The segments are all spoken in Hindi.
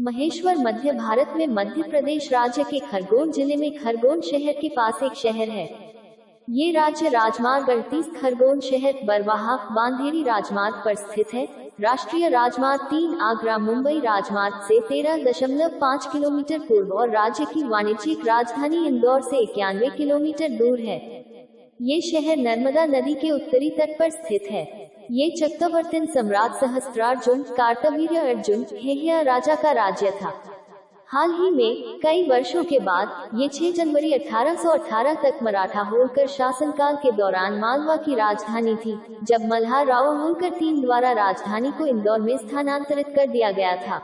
महेश्वर मध्य भारत में मध्य प्रदेश राज्य के खरगोन जिले में खरगोन शहर के पास एक शहर है। ये राज्य राजमार्ग 38 खरगोन शहर बरवाहा बांधेरी राजमार्ग पर स्थित है। राष्ट्रीय राजमार्ग 3 आगरा मुंबई राजमार्ग से 13.5 किलोमीटर पूर्व और राज्य की वाणिज्यिक राजधानी इंदौर से 91 किलोमीटर दूर है। ये शहर नर्मदा नदी के उत्तरी तट पर स्थित है। ये चक्रवर्ती सम्राट सहस्त्रार्जुन कार्तवीर्य अर्जुन हेहया राजा का राज्य था। हाल ही में कई वर्षों के बाद ये 6 जनवरी 1818 तक मराठा होलकर शासनकाल के दौरान मालवा की राजधानी थी, जब मल्हार राव होलकर III द्वारा राजधानी को इंदौर में स्थानांतरित कर दिया गया था।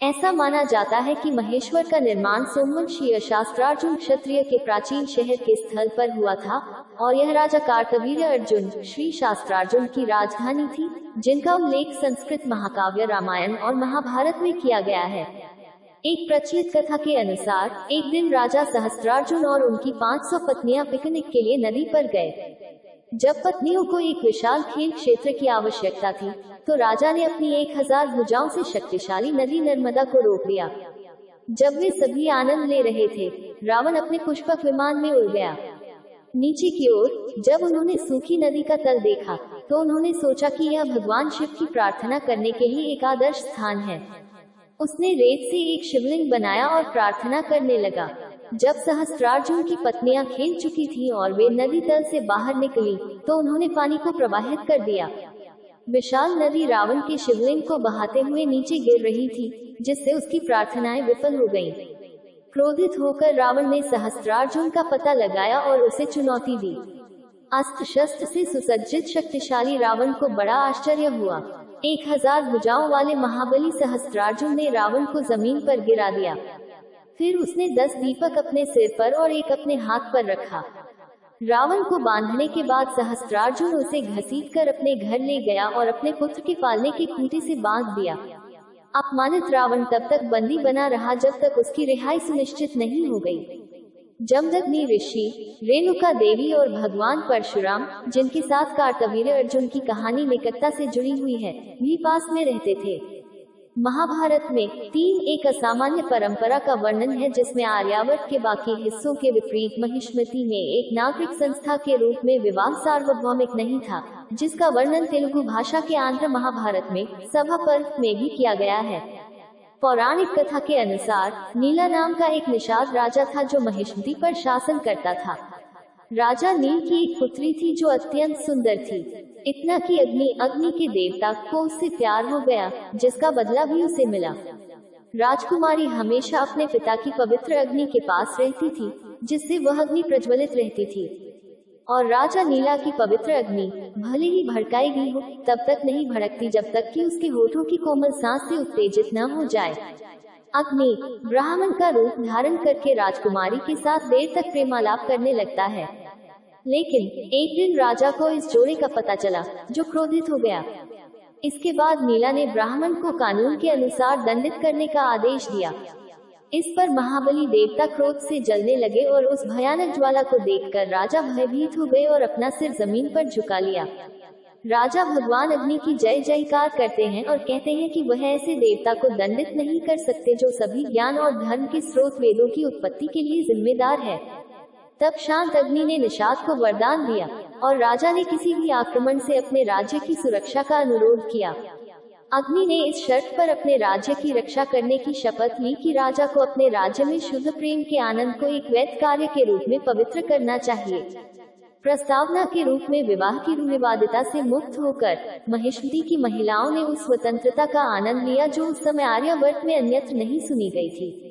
ऐसा माना जाता है कि महेश्वर का निर्माण सोमवंशीय शास्त्रार्जुन क्षत्रिय के प्राचीन शहर के स्थल पर हुआ था और यह राजा कार्तवीर्य अर्जुन श्री शास्त्रार्जुन की राजधानी थी, जिनका उल्लेख संस्कृत महाकाव्य रामायण और महाभारत में किया गया है। एक प्रचलित कथा के अनुसार एक दिन राजा सहस्त्रार्जुन और उनकी 500 पत्नियां पिकनिक के लिए नदी पर गए। जब पत्नियों को एक विशाल खेल क्षेत्र की आवश्यकता थी, तो राजा ने अपनी 1000 भुजाओं से शक्तिशाली नदी नर्मदा को रोक दिया। जब वे सभी आनंद ले रहे थे, रावण अपने पुष्पक विमान में उड़ गया। नीचे की ओर जब उन्होंने सूखी नदी का तल देखा, तो उन्होंने सोचा कि यह भगवान शिव की प्रार्थना करने के लिए एक आदर्श स्थान है। उसने रेत से एक शिवलिंग बनाया और प्रार्थना करने लगा। जब सहस्त्रार्जुन की पत्नियां खेल चुकी थीं और वे नदी तल से बाहर निकली, तो उन्होंने पानी को प्रवाहित कर दिया। विशाल नदी रावण के शिवलिंग को बहाते हुए नीचे गिर रही थी, जिससे उसकी प्रार्थनाएं विफल हो गईं। क्रोधित होकर रावण ने सहस्त्रार्जुन का पता लगाया और उसे चुनौती दी। अस्त्र शस्त्र से सुसज्जित शक्तिशाली रावण को बड़ा आश्चर्य हुआ। 1000 भुजाओं वाले महाबली सहस्त्रार्जुन ने रावण को जमीन पर गिरा दिया। फिर उसने 10 दीपक अपने सिर पर और एक अपने हाथ पर रखा। रावण को बांधने के बाद सहस्त्रार्जुन उसे घसीटकर अपने घर ले गया और अपने पुत्र के पालने की खूंटी से बांध दिया। अपमानित रावण तब तक बंदी बना रहा जब तक उसकी रिहाई सुनिश्चित नहीं हो गई। जमदग्नि ऋषि, रेणुका देवी और भगवान परशुराम, जिनके साथ कार्तवीर्य अर्जुन की कहानी निकटता से जुड़ी हुई है, भी पास में रहते थे। महाभारत में 3 एक असामान्य परंपरा का वर्णन है, जिसमें आर्यावर्त के बाकी हिस्सों के विपरीत महिष्मति में एक नागरिक संस्था के रूप में विवाह सार्वभौमिक नहीं था, जिसका वर्णन तेलुगु भाषा के आंध्र महाभारत में सभा पर्व में भी किया गया है। पौराणिक कथा के अनुसार नीला नाम का एक निषाद राजा था जो महिष्मति पर शासन करता था। राजा नील की एक पुत्री थी जो अत्यंत सुंदर थी, इतना कि अग्नि के देवता को उससे प्यार हो गया, जिसका बदला भी उसे मिला। राजकुमारी हमेशा अपने पिता की पवित्र अग्नि के पास रहती थी, जिससे वह अग्नि प्रज्वलित रहती थी, और राजा नीला की पवित्र अग्नि भले ही भड़काई गई हो, तब तक नहीं भड़कती जब तक कि उसके होठों की कोमल सांस से उत्तेजित न हो जाए। अग्नि ब्राह्मण का रूप धारण करके राजकुमारी के साथ देर तक प्रेमालाप करने लगता है। लेकिन एक दिन राजा को इस जोड़े का पता चला, जो क्रोधित हो गया। इसके बाद नीला ने ब्राह्मण को कानून के अनुसार दंडित करने का आदेश दिया। इस पर महाबली देवता क्रोध से जलने लगे और उस भयानक ज्वाला को देखकर राजा भयभीत हो गए और अपना सिर जमीन पर झुका लिया। राजा भगवान अग्नि की जय जयकार करते हैं और कहते हैं कि वह ऐसे देवता को दंडित नहीं कर सकते जो सभी ज्ञान और धर्म के स्रोत वेदों की उत्पत्ति के लिए जिम्मेदार है। तब शांत अग्नि ने निषाद को वरदान दिया और राजा ने किसी भी आक्रमण से अपने राज्य की सुरक्षा का अनुरोध किया। अग्नि ने इस शर्त पर अपने राज्य की रक्षा करने की शपथ ली कि राजा को अपने राज्य में शुद्ध प्रेम के आनंद को एक वैध कार्य के रूप में पवित्र करना चाहिए। प्रस्तावना के रूप में विवाह की रूढ़िवादिता से मुक्त होकर महिष्मति की महिलाओं ने उस स्वतंत्रता का आनंद लिया जो उस समय आर्यावर्त में अन्यत्र नहीं सुनी गई थी।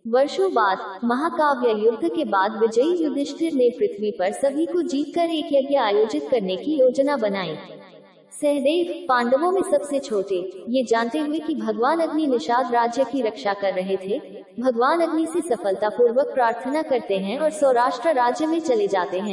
वर्षों बाद महाकाव्य युद्ध के बाद विजयी युधिष्ठिर ने पृथ्वी पर सभी को जीतकर एक यज्ञ आयोजित करने की योजना बनाई। सहदेव पांडवों में सबसे छोटे, ये जानते हुए कि भगवान अग्नि निषाद राज्य की रक्षा कर रहे थे, भगवान अग्नि से सफलतापूर्वक प्रार्थना करते हैं और सौराष्ट्र राज्य में चले जाते हैं।